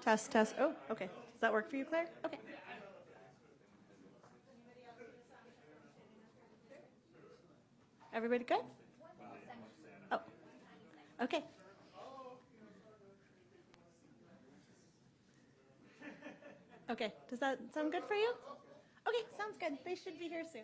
Test, test. Oh, okay. Does that work for you, Claire? Okay. Everybody good? Oh, okay. Okay, does that sound good for you? Okay, sounds good. They should be here soon.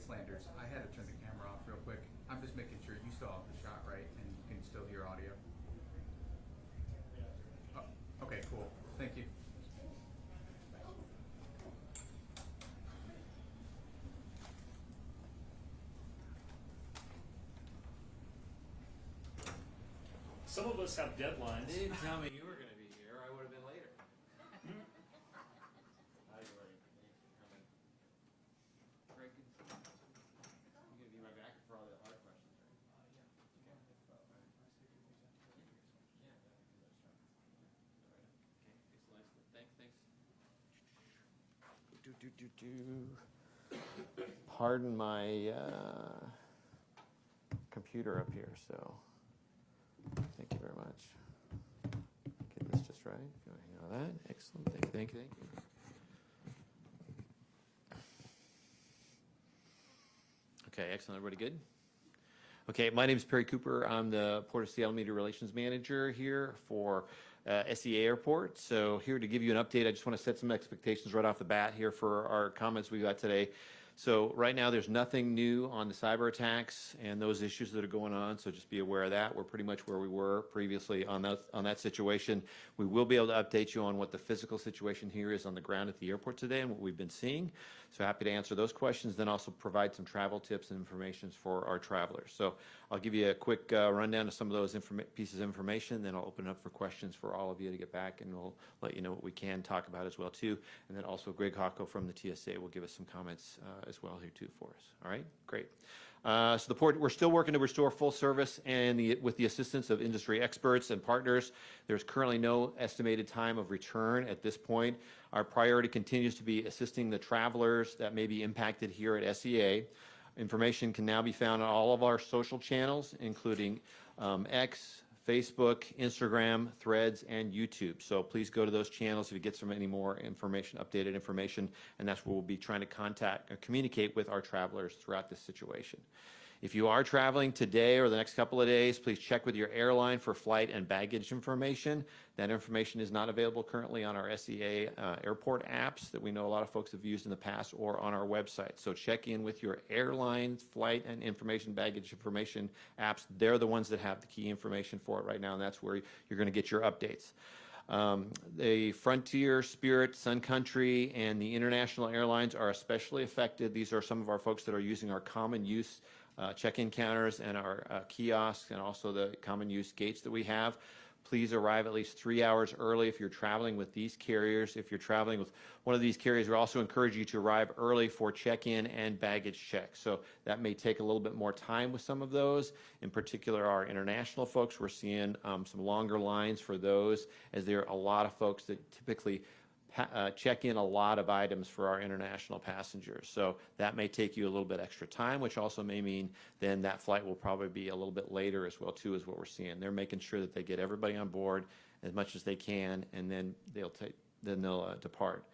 Landers. I had to turn the camera off real quick. I'm just making sure you still have the shot, right? And you can still hear audio. Oh, okay, cool. Thank you. Some of us have deadlines. They didn't tell me you were going to be here. I would have been later. Greg, you going to be right back for all the hard questions, right? Thanks. Pardon my computer up here, so thank you very much. Get this just right. Hang on that. Excellent. Thank you. Okay, excellent. Everybody good? Okay, my name is Perry Cooper. I'm the Port of Seattle Media Relations Manager here for SEA Airport. So here to give you an update. I just want to set some expectations right off the bat here for our comments we got today. So right now there's nothing new on the cyber attacks and those issues that are going on, so just be aware of that. We're pretty much where we were previously on that situation. We will be able to update you on what the physical situation here is on the ground at the airport today and what we've been seeing. So happy to answer those questions, then also provide some travel tips and information for our travelers. So I'll give you a quick rundown of some of those pieces of information, then I'll open it up for questions for all of you to get back, and we'll let you know what we can talk about as well too. And then also Greg Hocko from the TSA will give us some comments as well here too for us. All right, great. So the port, we're still working to restore full service and with the assistance of industry experts and partners. There's currently no estimated time of return at this point. Our priority continues to be assisting the travelers that may be impacted here at SEA. Information can now be found on all of our social channels, including X, Facebook, Instagram, Threads, and YouTube. So please go to those channels if you get some any more information, updated information, and that's where we'll be trying to contact or communicate with our travelers throughout this situation. If you are traveling today or the next couple of days, please check with your airline for flight and baggage information. That information is not available currently on our SEA airport apps that we know a lot of folks have used in the past or on our website. So check in with your airline's flight and information, baggage information apps. They're the ones that have the key information for it right now, and that's where you're going to get your updates. The Frontier, Spirit, Sun Country, and the international airlines are especially affected. These are some of our folks that are using our common use check-in counters and our kiosks, and also the common use gates that we have. Please arrive at least 3 hours early if you're traveling with these carriers. If you're traveling with one of these carriers, we also encourage you to arrive early for check-in and baggage checks. So that may take a little bit more time with some of those. In particular, our international folks, we're seeing some longer lines for those, as there are a lot of folks that typically check in a lot of items for our international passengers. So that may take you a little bit extra time, which also may mean then that flight will probably be a little bit later as well too, is what we're seeing. They're making sure that they get everybody on board as much as they can, and then they'll depart.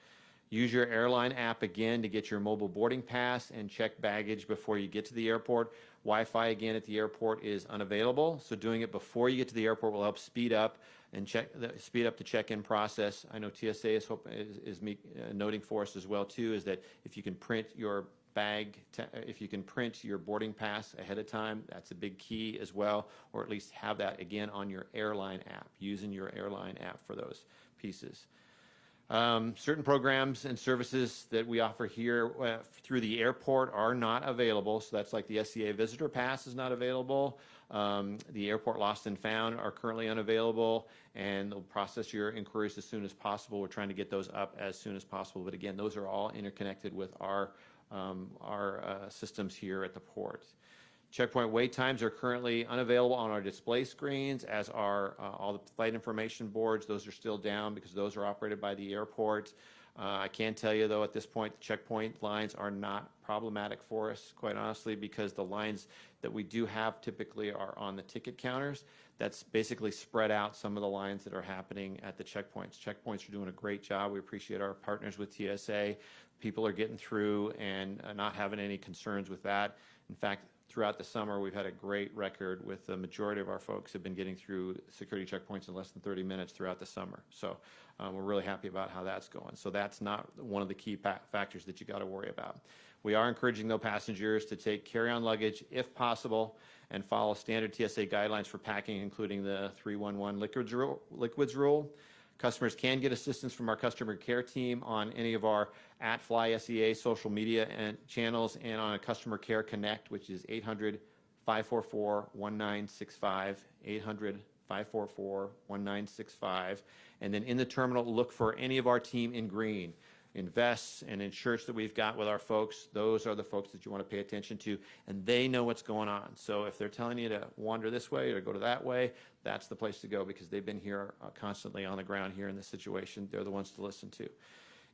Use your airline app again to get your mobile boarding pass and check baggage before you get to the airport. Wi-Fi again at the airport is unavailable, so doing it before you get to the airport will help speed up the check-in process. I know TSA is noting for us as well too, is that if you can print your if you can print your boarding pass ahead of time, that's a big key as well, or at least have that again on your airline app, using your airline app for those pieces. Certain programs and services that we offer here through the airport are not available. So that's like the SEA Visitor Pass is not available. The Airport Lost and Found are currently unavailable, and they'll process your inquiries as soon as possible. We're trying to get those up as soon as possible. But again, those are all interconnected with our systems here at the port. Checkpoint wait times are currently unavailable on our display screens, as are all the flight information boards. Those are still down because those are operated by the airport. I can tell you, though, at this point, the checkpoint lines are not problematic for us, quite honestly, because the lines that we do have typically are on the ticket counters. That's basically spread out some of the lines that are happening at the checkpoints. Checkpoints are doing a great job. We appreciate our partners with TSA. People are getting through and not having any concerns with that. In fact, throughout the summer, we've had a great record with the majority of our folks have been getting through security checkpoints in less than 30 minutes throughout the summer. So we're really happy about how that's going. So that's not one of the key factors that you got to worry about. We are encouraging, though, passengers to take carry-on luggage if possible and follow standard TSA guidelines for packing, including the 311 liquids rule. Customers can get assistance from our customer care team on any of our @FlySEA social media and channels and on a customer care connect, which is 800-544-1965, 800-544-1965. And then in the terminal, look for any of our team in green. In vests and in shirts that we've got with our folks, those are the folks that you want to pay attention to, and they know what's going on. So if they're telling you to wander this way or go to that way, that's the place to go because they've been here constantly on the ground here in this situation. They're the ones to listen to.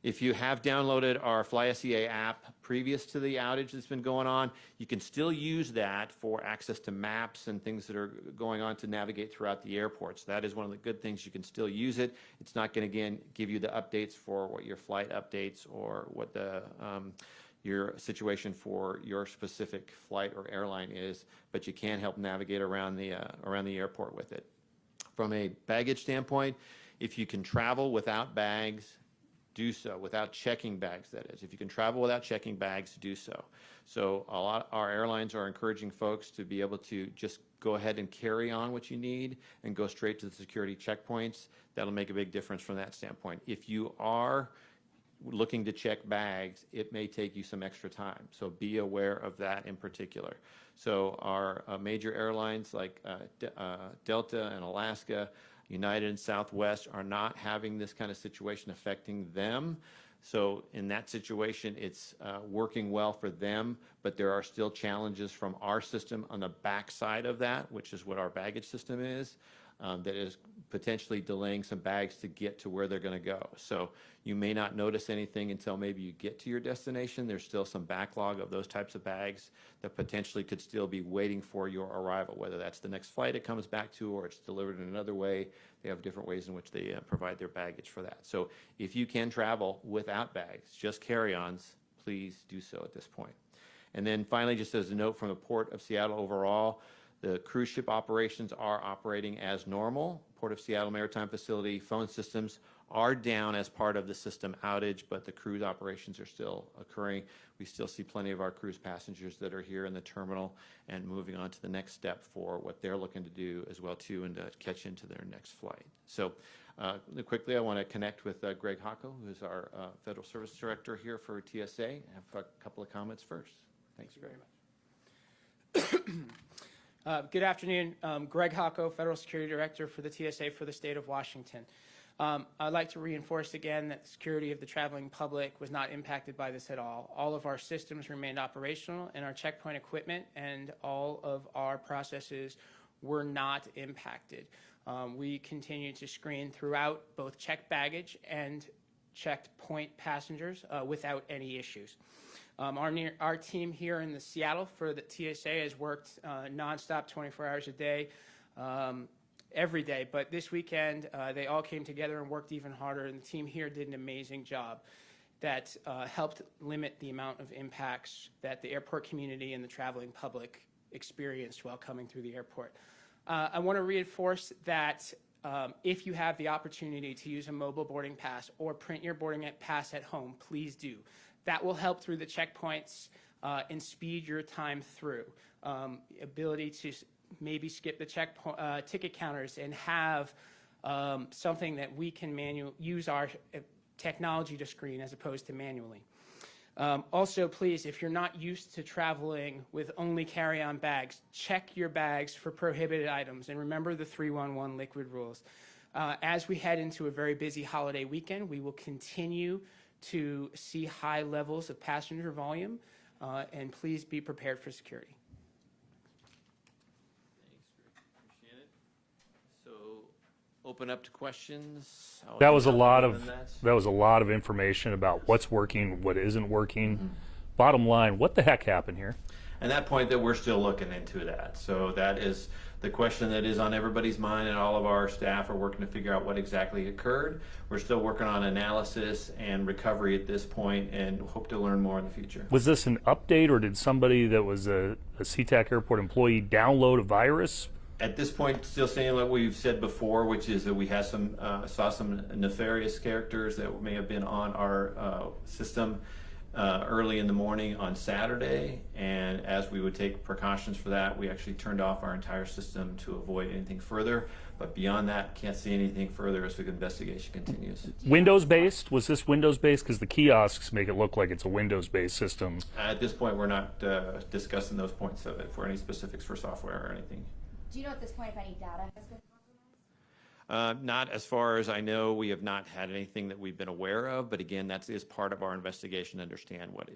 If you have downloaded our FlySEA app previous to the outage that's been going on, you can still use that for access to maps and things that are going on to navigate throughout the airport. So that is one of the good things. You can still use it. It's not going to, again, give you the updates for what your flight updates or what the your situation for your specific flight or airline is, but you can help navigate around the airport with it. From a baggage standpoint, if you can travel without bags, do so, without checking bags, that is. If you can travel without checking bags, do so. So our airlines are encouraging folks to be able to just go ahead and carry on what you need and go straight to the security checkpoints. That'll make a big difference from that standpoint. If you are looking to check bags, it may take you some extra time. So be aware of that in particular. So our major airlines like Delta and Alaska, United and Southwest are not having this kind of situation affecting them. So in that situation, it's working well for them, but there are still challenges from our system on the backside of that, which is what our baggage system is, that is potentially delaying some bags to get to where they're going to go. So you may not notice anything until maybe you get to your destination. There's still some backlog of those types of bags that potentially could still be waiting for your arrival, whether that's the next flight it comes back to or it's delivered in another way. They have different ways in which they provide their baggage for that. So if you can travel without bags, just carry-ons, please do so at this point. And then finally, just as a note from the Port of Seattle overall, the cruise ship operations are operating as normal. Port of Seattle Maritime Facility phone systems are down as part of the system outage, but the cruise operations are still occurring. We still see plenty of our cruise passengers that are here in the terminal and moving on to the next step for what they're looking to do as well too, and to catch into their next flight. So quickly, I want to connect with Greg Hocko, who's our Federal Service Director here for TSA. I have a couple of comments first. Thanks very much. Good afternoon. Greg Hocko, Federal Security Director for the TSA for the state of Washington. I'd like to reinforce again that the security of the traveling public was not impacted by this at all. All of our systems remained operational, and our checkpoint equipment and all of our processes were not impacted. We continued to screen throughout both checked baggage and checked point passengers without any issues. Our team here in the Seattle for the TSA has worked nonstop 24 hours a day, every day. But this weekend, they all came together and worked even harder, and the team here did an amazing job that helped limit the amount of impacts that the airport community and the traveling public experienced while coming through the airport. I want to reinforce that if you have the opportunity to use a mobile boarding pass or print your boarding pass at home, please do. That will help through the checkpoints and speed your time through. Ability to maybe skip the ticket counters and have something that we can use our technology to screen as opposed to manually. Also, please, if you're not used to traveling with only carry-on bags, check your bags for prohibited items and remember the 311 liquid rules. As we head into a very busy holiday weekend, we will continue to see high levels of passenger volume, and please be prepared for security. Thanks, appreciate it. So, open up to questions. That was a lot of information about what's working, what isn't working. Mm-hmm. Bottom line, what the heck happened here? And that point that we're still looking into that. So that is the question that is on everybody's mind, and all of our staff are working to figure out what exactly occurred. We're still working on analysis and recovery at this point and hope to learn more in the future. Was this an update, or did somebody that was a Sea-Tac airport employee download a virus? At this point, still saying what we've said before, which is that we have saw some nefarious characters that may have been on our system. early in the morning on Saturday, and as we would take precautions for that, we actually turned off our entire system to avoid anything further. But beyond that, can't see anything further as the investigation continues. Windows-based? Was this Windows-based? Because the kiosks make it look like it's a Windows-based system. At this point, we're not discussing those points of it for any specifics for software or anything. Do you know at this point if any data has been compromised? Not as far as I know. We have not had anything that we've been aware of, but again, that is part of our investigation to understand what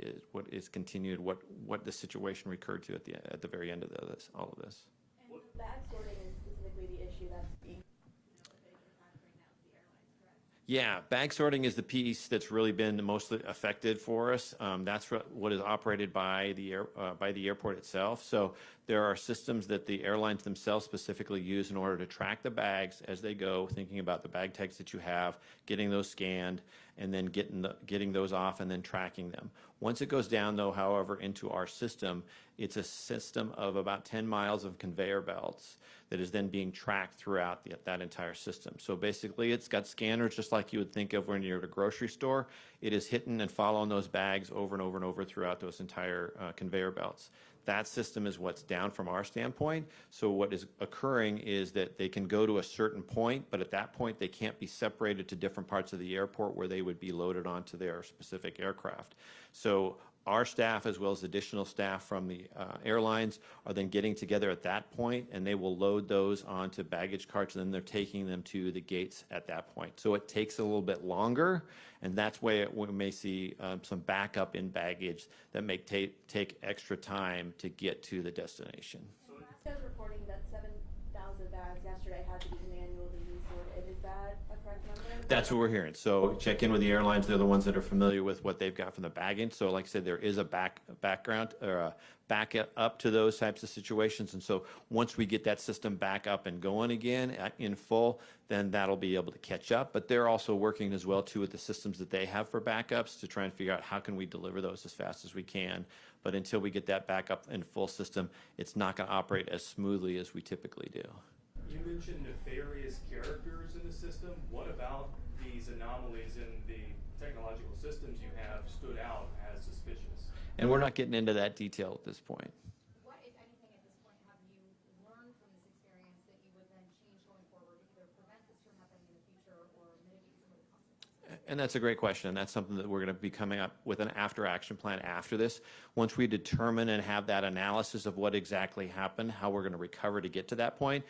is continued, what the situation recurred to at the very end of all of this. And the bag sorting is specifically the issue that's being a big impact right now to the airlines, correct? Yeah, bag sorting is the piece that's really been the most affected for us. That's what is operated by the airport itself. So there are systems that the airlines themselves specifically use in order to track the bags as they go, thinking about the bag tags that you have, getting those scanned, and then getting those off and then tracking them. Once it goes down, though, however, into our system, it's a system of about 10 miles of conveyor belts that is then being tracked throughout that entire system. So basically, it's got scanners just like you would think of when you're at a grocery store. It is hitting and following those bags over and over and over throughout those entire conveyor belts. That system is what's down from our standpoint. So what is occurring is that they can go to a certain point, but at that point they can't be separated to different parts of the airport where they would be loaded onto their specific aircraft. So our staff, as well as additional staff from the airlines, are then getting together at that point, and they will load those onto baggage carts, and then they're taking them to the gates at that point. So it takes a little bit longer, and that's where we may see some backup in baggage that may take extra time to get to the destination. Alaska is reporting that 7,000 bags yesterday had to be manually resorted. Is that a correct number? That's what we're hearing. So check in with the airlines. They're the ones that are familiar with what they've got from the baggage. So like I said, there is a background or a back up to those types of situations. And so once we get that system back up and going again in full, then that'll be able to catch up. But they're also working as well too with the systems that they have for backups to try and figure out how can we deliver those as fast as we can. But until we get that backup in full system, it's not going to operate as smoothly as we typically do. You mentioned nefarious characters in the system. What about these anomalies in the technological systems you have stood out as suspicious? And we're not getting into that detail at this point. What, if anything, at this point have you learned from this experience that you would then change going forward to either prevent this from happening in the future or mitigate some of the consequences? And that's a great question. And that's something that we're going to be coming up with an after-action plan after this. Once we determine and have that analysis of what exactly happened, how we're going to recover to get to that point,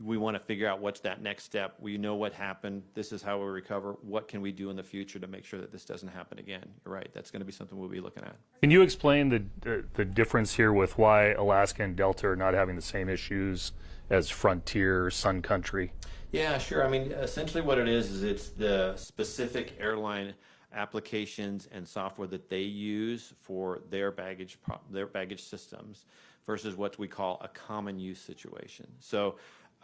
we want to figure out what's that next step. We know what happened. This is how we recover. What can we do in the future to make sure that this doesn't happen again? You're right. That's going to be something we'll be looking at. Can you explain the difference here with why Alaska and Delta are not having the same issues as Frontier, Sun Country? Yeah, sure. I mean, essentially what it is it's the specific airline applications and software that they use for their baggage systems versus what we call a common use situation. So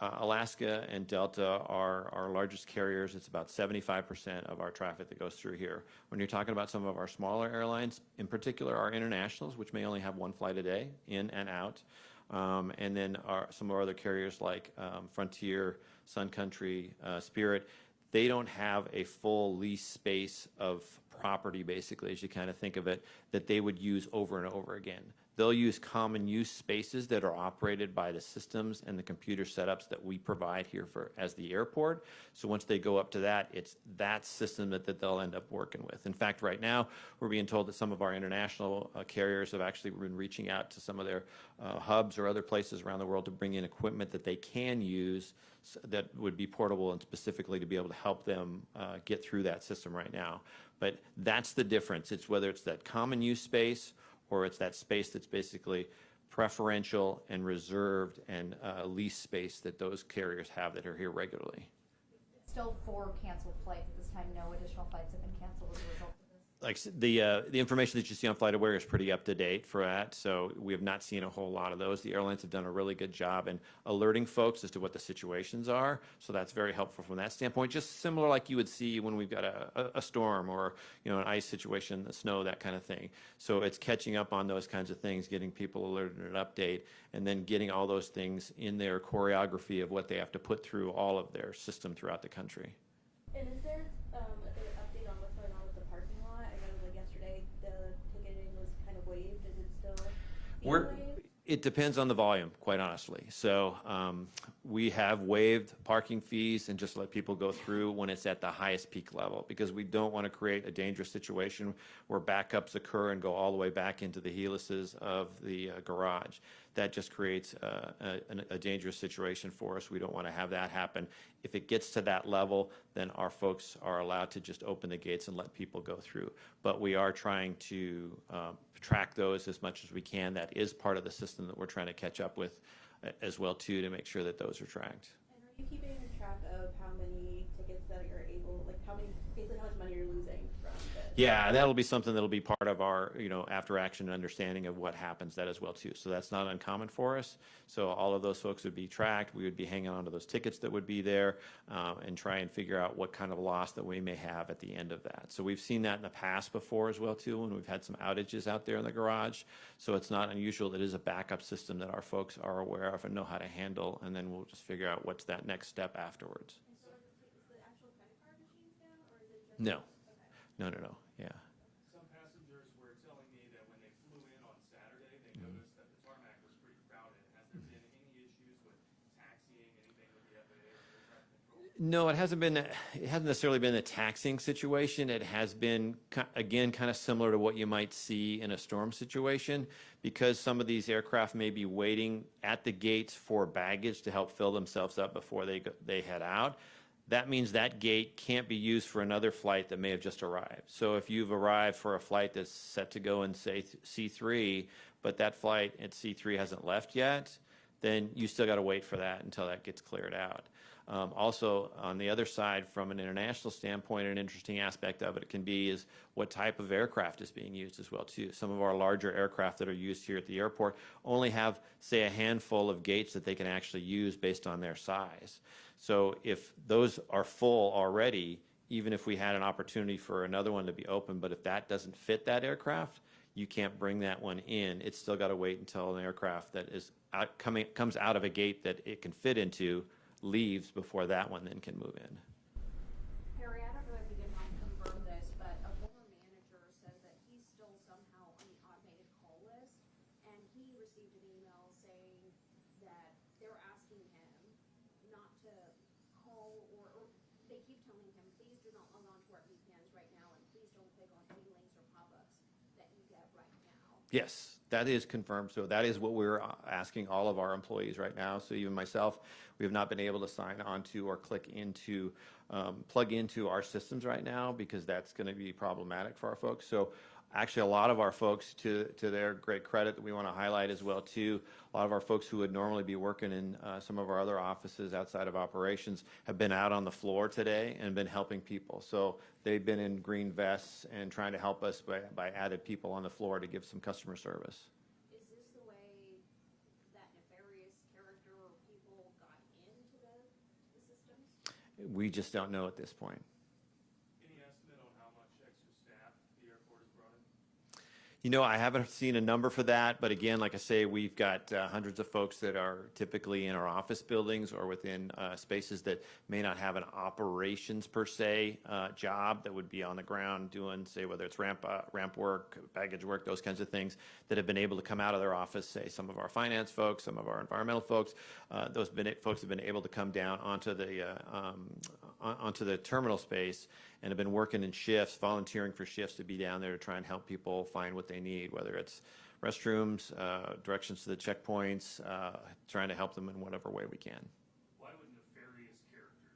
Alaska and Delta are our largest carriers. It's about 75% of our traffic that goes through here. When you're talking about some of our smaller airlines, in particular our internationals, which may only have one flight a day, in and out, and then some of our other carriers like Frontier, Sun Country, Spirit, they don't have a full lease space of property, basically, as you kind of think of it, that they would use over and over again. They'll use common use spaces that are operated by the systems and the computer setups that we provide here as the airport. So once they go up to that, it's that system that they'll end up working with. In fact, right now, we're being told that some of our international carriers have actually been reaching out to some of their hubs or other places around the world to bring in equipment that they can use that would be portable and specifically to be able to help them get through that system right now. But that's the difference. It's whether it's that common use space or it's that space that's basically preferential and reserved and lease space that those carriers have that are here regularly. Still 4 canceled flights at this time. No additional flights have been canceled as a result of this. Like the information that you see on FlightAware is pretty up to date for that, so we have not seen a whole lot of those. The airlines have done a really good job in alerting folks as to what the situations are, so that's very helpful from that standpoint. Just similar like you would see when we've got a storm or an ice situation, the snow, that kind of thing. So it's catching up on those kinds of things, getting people alerted and an update, and then getting all those things in their choreography of what they have to put through all of their system throughout the country. And is there an update on what's going on with the parking lot? I know like yesterday the It depends on the volume, quite honestly. So we have waived parking fees and just let people go through when it's at the highest peak level, because we don't want to create a dangerous situation where backups occur and go all the way back into the helices of the garage. That just creates a dangerous situation for us. We don't want to have that happen. If it gets to that level, then our folks are allowed to just open the gates and let people go through. But we are trying to track those as much as we can. That is part of the system that we're trying to catch up with as well too, to make sure that those are tracked. And are you keeping track of how many tickets that you're able, like basically how much money you're losing from this? Yeah, that'll be something that'll be part of our, after action understanding of what happens that as well too. So that's not uncommon for us. So all of those folks would be tracked. We would be hanging on to those tickets that would be there and try and figure out what kind of loss that we may have at the end of that. So we've seen that in the past before as well too, when we've had some outages out there in the garage. So it's not unusual. It is a backup system that our folks are aware of and know how to handle, and then we'll just figure out what's that next step afterwards. And so is the actual credit card machines down, or is it just? No. Okay. No. Yeah. Some passengers were telling me that when they flew in on Saturday, they noticed that the tarmac was pretty crowded. Has there been any issues with taxiing, anything with the FAA or air traffic control? No, it hasn't necessarily been a taxing situation. It has been, again, kind of similar to what you might see in a storm situation, because some of these aircraft may be waiting at the gates for baggage to help fill themselves up before they head out. That means that gate can't be used for another flight that may have just arrived. So if you've arrived for a flight that's set to go in, say, C3, but that flight at C3 hasn't left yet, then you still got to wait for that until that gets cleared out. Also, on the other side, from an international standpoint, an interesting aspect of it can be is what type of aircraft is being used as well too. Some of our larger aircraft that are used here at the airport only have, say, a handful of gates that they can actually use based on their size. So if those are full already, even if we had an opportunity for another one to be open, but if that doesn't fit that aircraft, you can't bring that one in. It's still got to wait until an aircraft that is comes out of a gate that it can fit into leaves before that one then can move in. Harry, I don't know if you can confirm this, but a former manager says that he's still somehow on the automated call list, and he received an email saying that they're asking him not to call, or they keep telling him, please do not log on to our VPNs right now, and please don't click on any links or pop-ups that you get right now. Yes, that is confirmed. So that is what we're asking all of our employees right now. So even myself, we have not been able to sign on to or click into, plug into our systems right now, because that's going to be problematic for our folks. So actually, a lot of our folks, to their great credit that we want to highlight as well too, a lot of our folks who would normally be working in some of our other offices outside of operations have been out on the floor today and been helping people. So they've been in green vests and trying to help us by added people on the floor to give some customer service. Is this the way that nefarious character or people got into the systems? We just don't know at this point. Any estimate on how much extra staff the airport has brought in? I haven't seen a number for that, but again, like I say, we've got hundreds of folks that are typically in our office buildings or within spaces that may not have an operations per se job that would be on the ground doing, say, whether it's ramp work, baggage work, those kinds of things, that have been able to come out of their office, say some of our finance folks, some of our environmental folks. Those folks have been able to come down onto the terminal space and have been working in shifts, volunteering for shifts to be down there to try and help people find what they need, whether it's restrooms, directions to the checkpoints, trying to help them in whatever way we can. Why would nefarious characters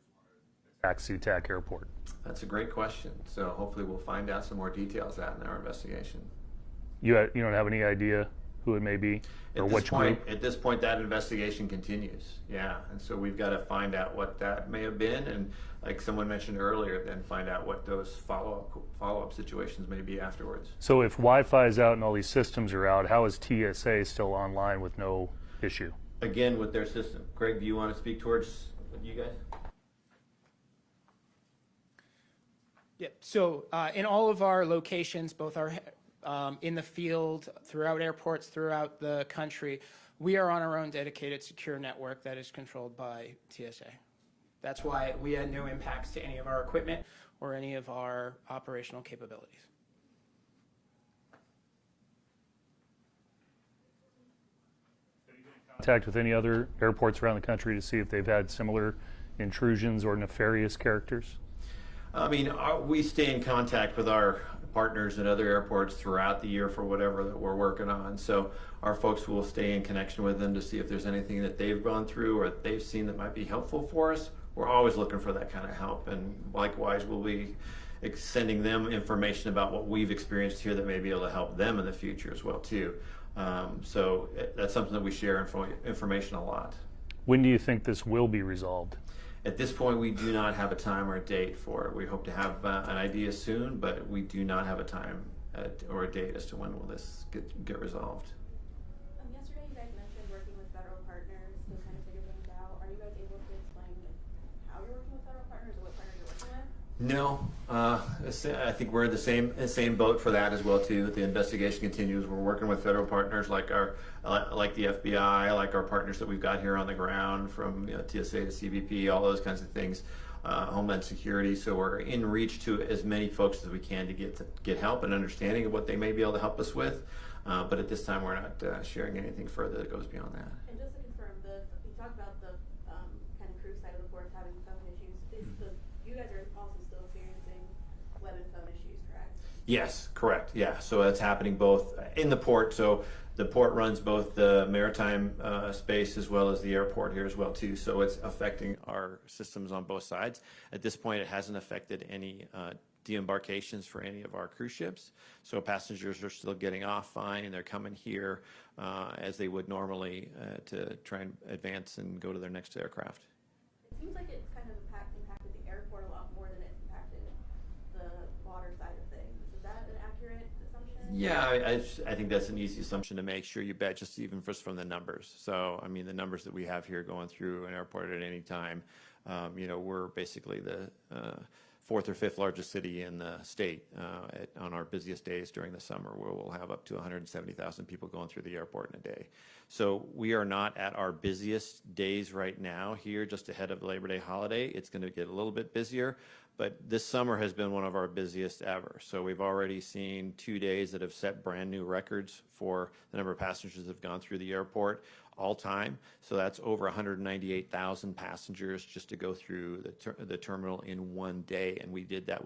want to Sea-Tac Airport. That's a great question. So hopefully we'll find out some more details of that in our investigation. You don't have any idea who it may be or which group? At this point, that investigation continues. Yeah, and so we've got to find out what that may have been, and like someone mentioned earlier, then find out what those follow-up situations may be afterwards. So if Wi-Fi is out and all these systems are out, how is TSA still online with no issue? Again, with their system. Craig, do you want to speak towards you guys? Yeah, so in all of our locations, both our in the field, throughout airports, throughout the country, we are on our own dedicated secure network that is controlled by TSA. That's why we had no impacts to any of our equipment or any of our operational capabilities. contact with any other airports around the country to see if they've had similar intrusions or nefarious characters? I mean, we stay in contact with our partners at other airports throughout the year for whatever that we're working on. So our folks will stay in connection with them to see if there's anything that they've gone through or they've seen that might be helpful for us. We're always looking for that kind of help, and likewise we'll be sending them information about what we've experienced here that may be able to help them in the future as well too. So that's something that we share information a lot. When do you think this will be resolved? At this point, we do not have a time or a date for it. We hope to have an idea soon, but we do not have a time or a date as to when will this get resolved. Yesterday you guys mentioned working with federal partners to kind of figure things out. Are you guys able to explain how you're working with federal partners or what partners you're working with? No, I think we're in the same boat for that as well too. The investigation continues. We're working with federal partners like the FBI, like our partners that we've got here on the ground, from TSA to CBP, all those kinds of things, Homeland Security. So we're in reach to as many folks as we can to get help and understanding of what they may be able to help us with. But at this time, we're not sharing anything further that goes beyond that. And just to confirm, you talked about the kind of crew side of the port having phone issues. You guys are also still experiencing web and phone issues, correct? Yes, correct. Yeah, so that's happening both in the port. So the port runs both the maritime space as well as the airport here as well too. So it's affecting our systems on both sides. At this point, it hasn't affected any deembarkations for any of our cruise ships. So passengers are still getting off fine, and they're coming here as they would normally to try and advance and go to their next aircraft. It seems like it's kind of impacted the airport a lot more than it's impacted the water side of things. Is that an accurate assumption? Yeah, I think that's an easy assumption to make. Sure, you bet, just even just from the numbers. So, I mean, the numbers that we have here going through an airport at any time, we're basically the fourth or fifth largest city in the state on our busiest days during the summer, where we'll have up to 170,000 people going through the airport in a day. So we are not at our busiest days right now here, just ahead of the Labor Day holiday. It's going to get a little bit busier, but this summer has been one of our busiest ever. So we've already seen 2 days that have set brand new records for the number of passengers that have gone through the airport all time. So that's over 198,000 passengers just to go through the terminal in one day. And we did that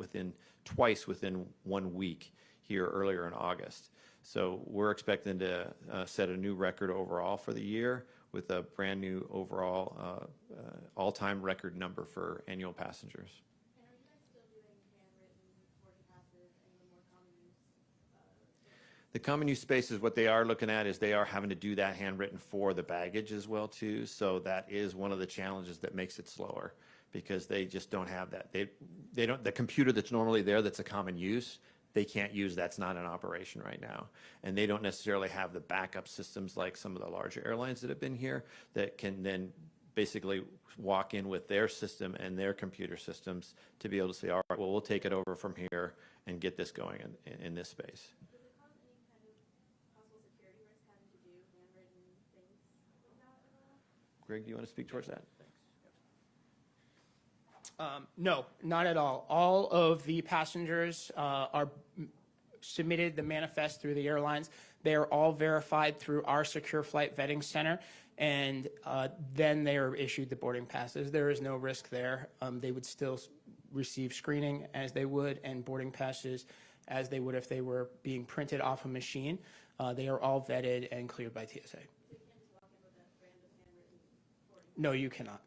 twice within 1 week here earlier in August. So we're expecting to set a new record overall for the year with a brand new overall all-time record number for annual passengers. And are you guys still doing handwritten boarding passes and the more common use? The common use spaces, what they are looking at is they are having to do that handwritten for the baggage as well too. So that is one of the challenges that makes it slower, because they just don't have that. They don't, the computer that's normally there that's a common use, they can't use. That's not in operation right now. And they don't necessarily have the backup systems like some of the larger airlines that have been here that can then basically walk in with their system and their computer systems to be able to say, all right, well, we'll take it over from here and get this going in this space. Does it cause any kind of possible security risk having to do handwritten things like that at all? Greg, do you want to speak towards that? No, not at all. All of the passengers are submitted the manifest through the airlines. They are all verified through our secure flight vetting center, and then they are issued the boarding passes. There is no risk there. They would still receive screening as they would, and boarding passes as they would if they were being printed off a machine. They are all vetted and cleared by TSA. No, you cannot.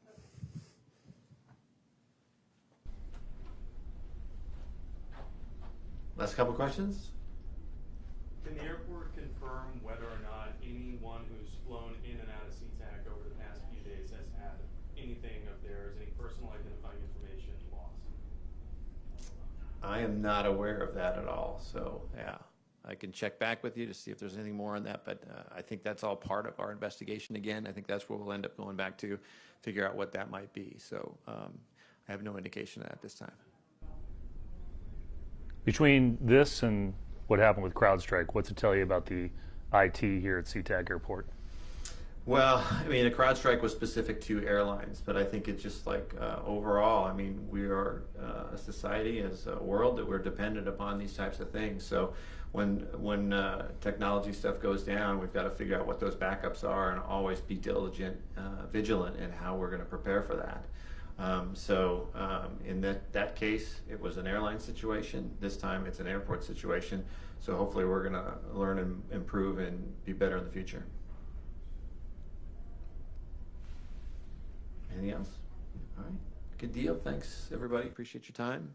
Last couple questions? Can the airport confirm whether or not anyone who's flown in and out of Sea-Tac over the past few days has had anything of theirs, any personal identifying information lost? I am not aware of that at all. So, yeah, I can check back with you to see if there's anything more on that. But I think that's all part of our investigation again. I think that's where we'll end up going back to figure out what that might be. So I have no indication of that at this time. Between this and what happened with CrowdStrike, what's it tell you about the IT here at Sea-Tac Airport? Well, I mean, a CrowdStrike was specific to airlines, but I think it's just like overall, I mean, we are a society, as a world, that we're dependent upon these types of things. So when technology stuff goes down, we've got to figure out what those backups are and always be diligent, vigilant in how we're going to prepare for that. In that case, it was an airline situation. This time it's an airport situation. So hopefully we're going to learn and improve and be better in the future. Anything else? All right. Good deal. Thanks, everybody. Appreciate your time.